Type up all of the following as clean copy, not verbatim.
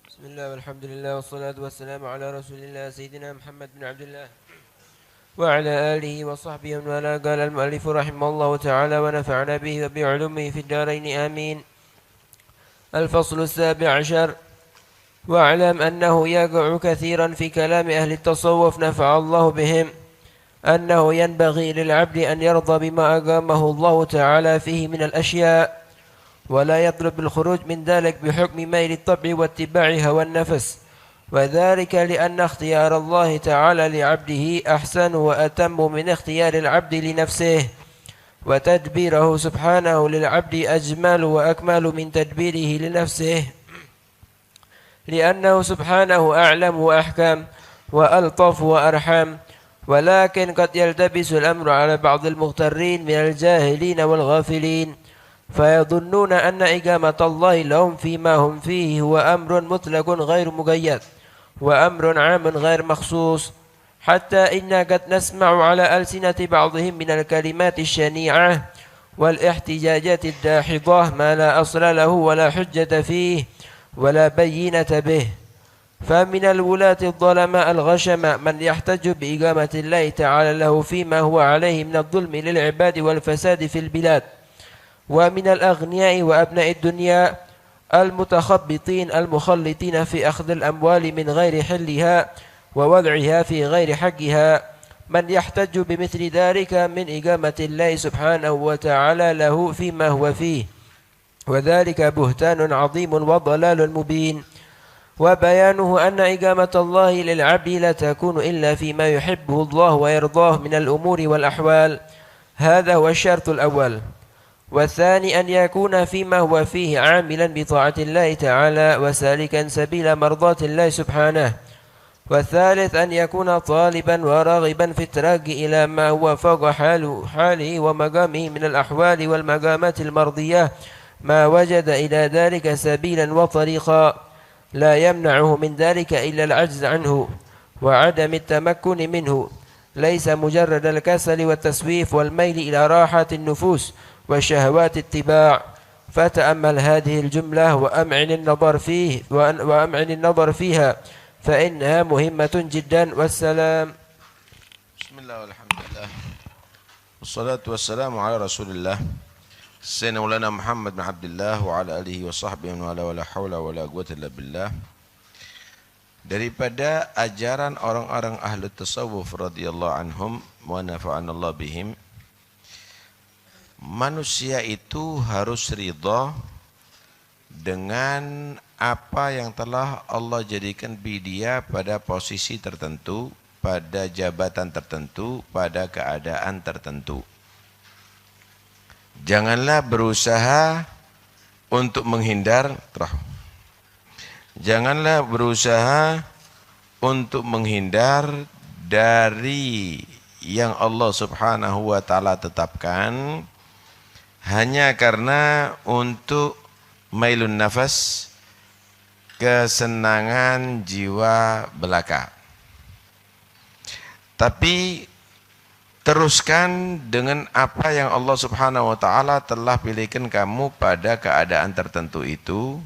بسم الله والحمد لله والصلاة والسلام على رسول الله سيدنا محمد بن عبد الله وعلى آله وصحبه ومن والاه. قال المؤلف رحمه الله تعالى ونفعنا به وبعلومه في الدارين آمين. الفصل السابع عشر. واعلم أنه يقع كثيرا في كلام أهل التصوف نفع الله بهم أنه ينبغي للعبد أن يرضى بما أقامه الله تعالى فيه من الأشياء ولا يطلب الخروج من ذلك بحكم ميل الطبع واتباع هوى النفس، وذلك لأن اختيار الله تعالى لعبده أحسن وأتم من اختيار العبد لنفسه، وتدبيره سبحانه للعبد أجمل وأكمل من تدبيره لنفسه، لأنه سبحانه أعلم وأحكم وألطف وأرحم. ولكن قد يلتبس الأمر على بعض المغترين من الجاهلين والغافلين فيظنون أن إقامة الله لهم فيما هم فيه هو أمر مطلق غير مقيد وأمر عام غير مخصوص، حتى إنا قد نسمع على ألسنة بعضهم من الكلمات الشنيعة والاحتجاجات الداحضة ما لا أصل له ولا حجة فيه ولا بينة به. فمن الولاة الظلماء الغشم من يحتج بإقامة الله تعالى له فيما هو عليه من الظلم للعباد والفساد في البلاد، ومن الأغنياء وأبناء الدنيا المتخبطين المخلطين في أخذ الأموال من غير حلها ووضعها في غير حقها من يحتج بمثل ذلك من إقامة الله سبحانه وتعالى له فيما هو فيه، وذلك بهتان عظيم وضلال مبين. وبيانه أن إقامة الله للعبد لا تكون إلا فيما يحبه الله ويرضاه من الأمور والأحوال، هذا هو الشرط الأول. والثاني أن يكون فيما هو فيه عاملا بطاعة الله تعالى وسالكا سبيل مرضاة الله سبحانه. والثالث أن يكون طالبا وراغبا في الترقي إلى ما هو فوق حاله ومقامه من الأحوال والمقامات المرضية ما وجد إلى ذلك سبيلا وطريقا، لا يمنعه من ذلك إلا العجز عنه وعدم التمكن منه، ليس مجرد الكسل والتسويف والميل إلى راحة النفوس وشهوات اتباع. فتأمل هذه الجملة وأمعن النظر فيها فإنها مهمة جدا. والسلام. بسم الله والحمد لله والصلاة والسلام على رسول الله سيدنا مولانا محمد بن عبد الله وعلى alihi wa sahbihi wala haula wala quwwata illa billah. Daripada ajaran orang-orang ahli tasawuf radhiyallahu anhum wa nafa'anallahu bihim, manusia itu harus ridha dengan apa yang telah Allah jadikan dia pada posisi tertentu, pada jabatan tertentu, pada keadaan tertentu. Janganlah berusaha untuk menghindar, janganlah berusaha untuk menghindar dari yang Allah Subhanahu wa taala tetapkan hanya karena untuk mailun nafas, kesenangan jiwa belaka. Tapi teruskan dengan apa yang Allah Subhanahu wa taala telah pilihkan kamu pada keadaan tertentu itu.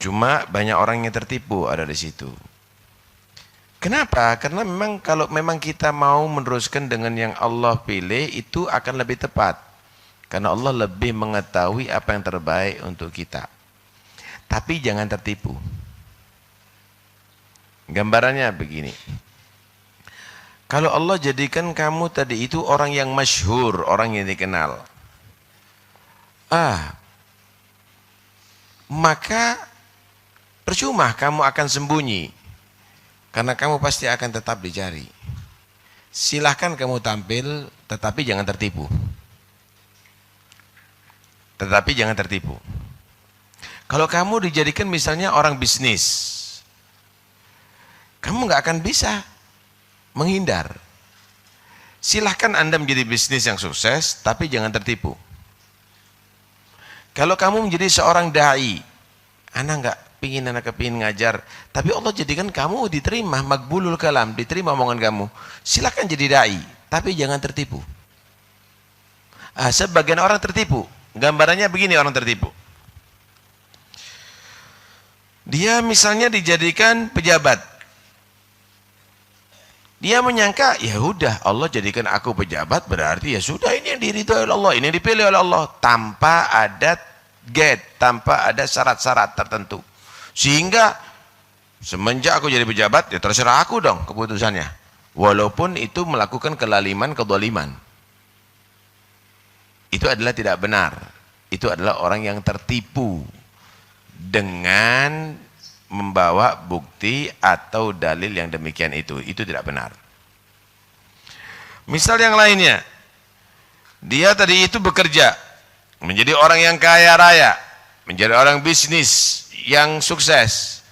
Cuma banyak orang yang tertipu ada di situ. Kenapa? Karena kalau memang kita mau meneruskan dengan yang Allah pilih itu akan lebih tepat. Karena Allah lebih mengetahui apa yang terbaik untuk kita. Tapi jangan tertipu. Gambarannya begini. Kalau Allah jadikan kamu tadi itu orang yang masyhur, orang yang dikenal. Maka percuma kamu akan sembunyi. Karena kamu pasti akan tetap dicari. Silahkan kamu tampil, tetapi jangan tertipu. Tetapi jangan tertipu. Kalau kamu dijadikan misalnya orang bisnis, kamu nggak akan bisa menghindar. Silahkan Anda menjadi bisnis yang sukses, tapi jangan tertipu. Kalau kamu menjadi seorang da'i, Anda kepingin ngajar, tapi Allah jadikan kamu diterima, magbulul kalam, diterima omongan kamu. Silahkan jadi da'i, tapi jangan tertipu. Sebagian orang tertipu. Gambarannya begini orang tertipu. Dia misalnya dijadikan pejabat. Dia menyangka, ya udah Allah jadikan aku pejabat berarti ya sudah ini yang diridhoi oleh Allah, ini yang dipilih oleh Allah tanpa ada tanpa ada syarat-syarat tertentu. Sehingga semenjak aku jadi pejabat ya terserah aku dong keputusannya. Walaupun itu melakukan kelaliman, kedoliman. Itu adalah tidak benar. Itu adalah orang yang tertipu dengan membawa bukti atau dalil yang demikian itu tidak benar. Misal yang lainnya, dia tadi itu bekerja menjadi orang yang kaya raya, menjadi orang bisnis yang sukses.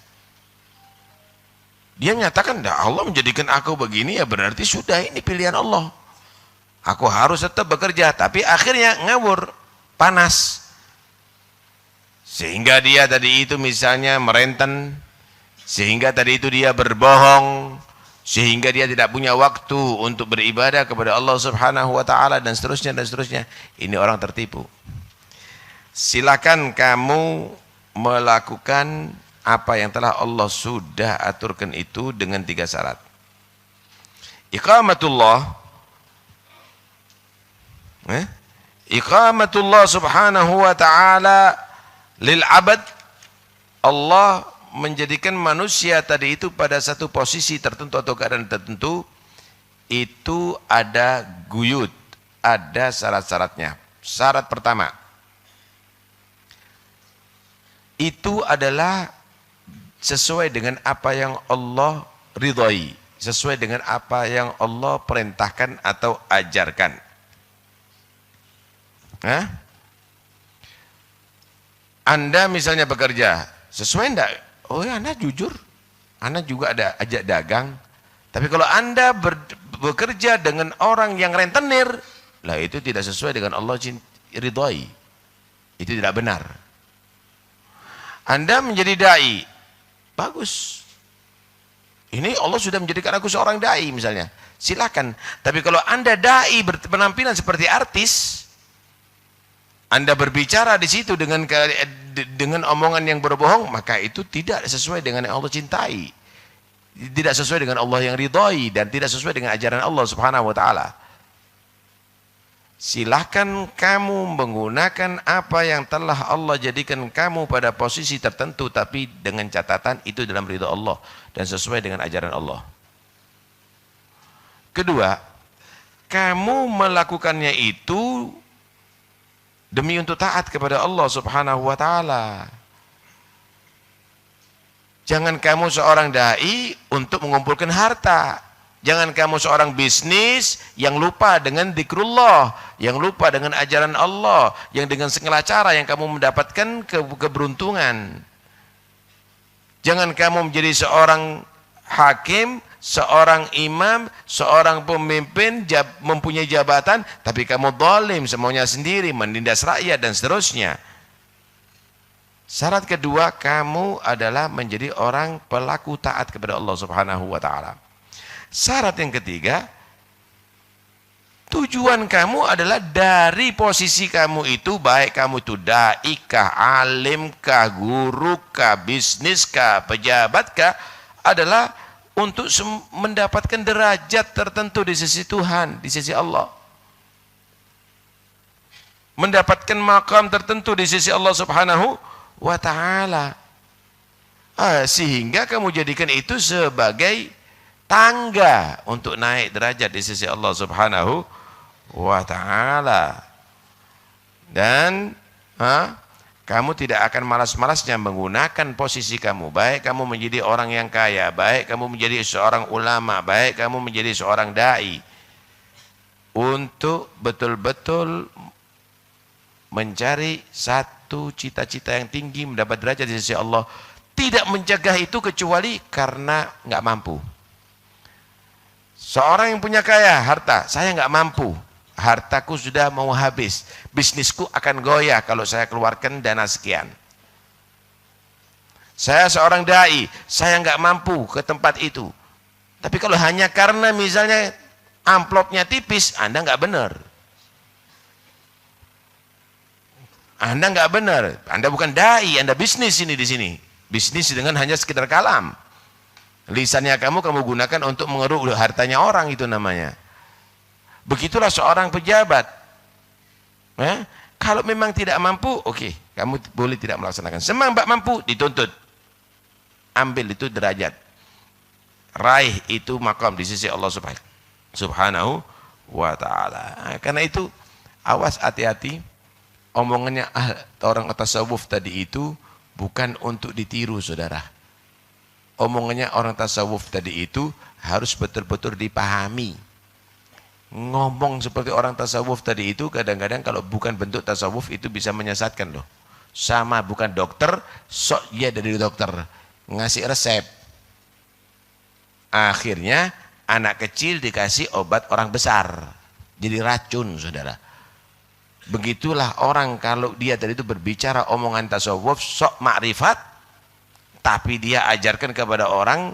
Dia menyatakan, dah Allah menjadikan aku begini ya berarti sudah ini pilihan Allah. Aku harus tetap bekerja, tapi akhirnya ngawur, panas. Sehingga dia tadi itu misalnya merenten, sehingga tadi itu dia berbohong, sehingga dia tidak punya waktu untuk beribadah kepada Allah Subhanahu wa taala dan seterusnya dan seterusnya. Ini orang tertipu. Silakan kamu melakukan apa yang telah Allah sudah aturkan itu dengan 3 syarat. Iqamatullah subhanahu wa ta'ala lil abad. Allah menjadikan manusia tadi itu pada satu posisi tertentu atau keadaan tertentu, itu ada guyud, ada syarat-syaratnya. Syarat pertama, itu adalah sesuai dengan apa yang Allah ridhai, sesuai dengan apa yang Allah perintahkan atau ajarkan. Anda misalnya bekerja, sesuai enggak? Oh ya, Anda jujur, Anda juga ada ajak dagang. Tapi kalau Anda bekerja dengan orang yang rentenir, lah itu tidak sesuai dengan Allah ridhai. Itu tidak benar. Anda menjadi dai, bagus. Ini Allah sudah menjadikan aku seorang dai misalnya, silakan. Tapi kalau Anda dai berpenampilan seperti artis, Anda berbicara di situ dengan omongan yang berbohong, maka itu tidak sesuai dengan yang Allah cintai. Tidak sesuai dengan Allah yang ridhai dan tidak sesuai dengan ajaran Allah Subhanahu wa taala. Silahkan kamu menggunakan apa yang telah Allah jadikan kamu pada posisi tertentu, tapi dengan catatan itu dalam ridha Allah dan sesuai dengan ajaran Allah. Kedua, kamu melakukannya itu demi untuk taat kepada Allah Subhanahu wa taala. Jangan kamu seorang dai untuk mengumpulkan harta. Jangan kamu seorang bisnis yang lupa dengan zikrullah, yang lupa dengan ajaran Allah, yang dengan segala cara yang kamu mendapatkan keberuntungan. Jangan kamu menjadi seorang hakim, seorang imam, seorang pemimpin, mempunyai jabatan, tapi kamu zalim semuanya sendiri, menindas rakyat dan seterusnya. Syarat kedua, kamu adalah menjadi orang pelaku taat kepada Allah Subhanahu wa taala. Syarat yang ketiga, tujuan kamu adalah dari posisi kamu itu, baik kamu itu dai kah, alim kah, guru kah, bisnis kah, pejabat kah, adalah untuk mendapatkan derajat tertentu di sisi Tuhan, di sisi Allah. Mendapatkan makam tertentu di sisi Allah Subhanahu wa ta'ala. Sehingga kamu jadikan itu sebagai tangga untuk naik derajat di sisi Allah Subhanahu wa ta'ala. Dan kamu tidak akan malas-malasnya menggunakan posisi kamu, baik kamu menjadi orang yang kaya, baik kamu menjadi seorang ulama, baik kamu menjadi seorang dai, untuk betul-betul mencari satu cita-cita yang tinggi, mendapat derajat di sisi Allah. Tidak mencegah itu kecuali karena nggak mampu. Seorang yang punya kaya, harta, saya nggak mampu, hartaku sudah mau habis, bisnisku akan goyah kalau saya keluarkan dana sekian. Saya seorang dai, saya nggak mampu ke tempat itu. Tapi kalau hanya karena misalnya amplopnya tipis, Anda nggak benar. Anda nggak benar. Anda bukan dai, Anda bisnis ini di sini. Bisnis dengan hanya sekedar kalam. Lisannya kamu gunakan untuk mengeruk hartanya orang, itu namanya. Begitulah seorang pejabat. Kalau memang tidak mampu, oke, kamu boleh tidak melaksanakan. Semang mbak mampu, dituntut. Ambil itu derajat. Raih itu makam di sisi Allah Subhanahu wa ta'ala. Karena itu, awas, hati-hati. Omongannya orang tasawuf tadi itu bukan untuk ditiru, saudara. Omongannya orang tasawuf tadi itu harus betul-betul dipahami. Ngomong seperti orang tasawuf tadi itu kadang-kadang kalau bukan bentuk tasawuf itu bisa menyesatkan loh. Sama bukan dokter, sok dia dari dokter, ngasih resep. Akhirnya anak kecil dikasih obat orang besar. Jadi racun, saudara. Begitulah orang kalau dia tadi itu berbicara omongan tasawuf, sok makrifat, tapi dia ajarkan kepada orang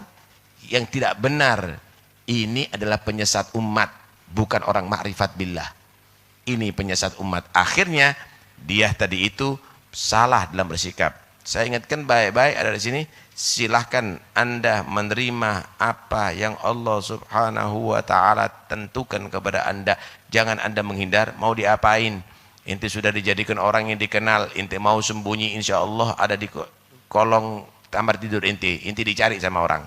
yang tidak benar. Ini adalah penyesat umat, bukan orang makrifat billah. Ini penyesat umat. Akhirnya dia tadi itu salah dalam bersikap. Saya ingatkan baik-baik ada di sini. Silahkan Anda menerima apa yang Allah Subhanahu wa ta'ala tentukan kepada Anda. Jangan Anda menghindar. Mau diapain? Inti sudah dijadikan orang yang dikenal. Inti mau sembunyi, insya Allah ada di kolong kamar tidur inti. Inti dicari sama orang.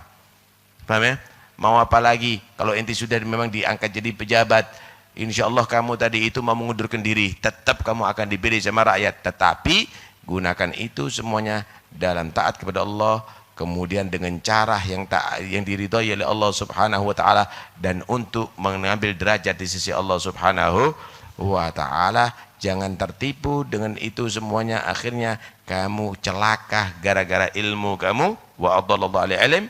Paham ya? Mau apa lagi? Kalau inti sudah memang diangkat jadi pejabat, insya Allah kamu tadi itu mau mengundurkan diri. Tetap kamu akan dipilih sama rakyat. Tetapi gunakan itu semuanya dalam taat kepada Allah. Kemudian dengan cara yang diridhai oleh Allah Subhanahu wa ta'ala. Dan untuk mengambil derajat di sisi Allah Subhanahu wa ta'ala. Jangan tertipu dengan itu semuanya. Akhirnya kamu celaka gara-gara ilmu kamu. Wa adallallahu alaihi ilm.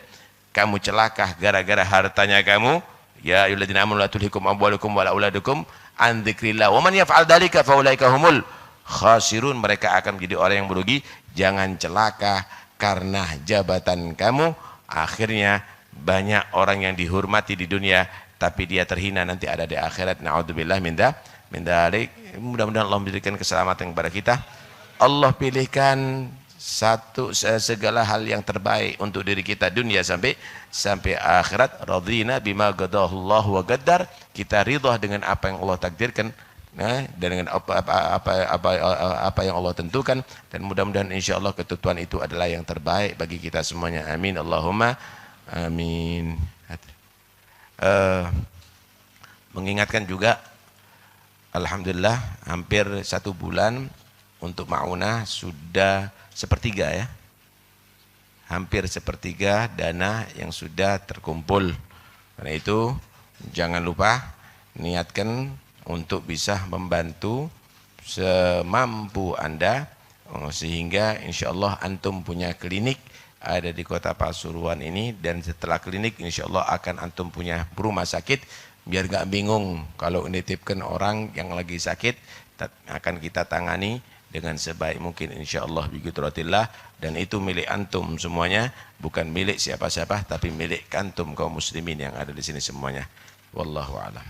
Kamu celaka gara-gara hartanya kamu. Ya ayyuhalladzina amanu la tulhikum amwalukum wala auladukum an dzikrillah. Wa man yaf'al dzalika fa ulaika humul khasirun. Mereka akan menjadi orang yang merugi. Jangan celaka karena jabatan kamu. Akhirnya banyak orang yang dihormati di dunia tapi dia terhina nanti ada di akhirat. Na'udzubillah min dzalik. Mudah-mudahan Allah memberikan keselamatan kepada kita. Allah pilihkan segala hal yang terbaik untuk diri kita dunia sampai akhirat. Radhina bima qadahullahu wa qaddar. Kita ridha dengan apa yang Allah takdirkan, dan dengan apa yang Allah tentukan, dan mudah-mudahan insyaallah ketentuan itu adalah yang terbaik bagi kita semuanya. Amin Allahumma amin. Mengingatkan juga, alhamdulillah hampir 1 bulan untuk Maunah sudah sepertiga ya. Hampir sepertiga dana yang sudah terkumpul. Karena itu jangan lupa niatkan untuk bisa membantu semampu Anda, sehingga insya Allah antum punya klinik ada di kota Pasuruan ini, dan setelah klinik insya Allah akan antum punya rumah sakit. Biar gak bingung kalau menitipkan orang yang lagi sakit, akan kita tangani dengan sebaik mungkin insyaallah biqudratillah. Dan itu milik antum semuanya, bukan milik siapa-siapa, tapi milik antum kaum muslimin yang ada di sini semuanya. Wallahu a'lam.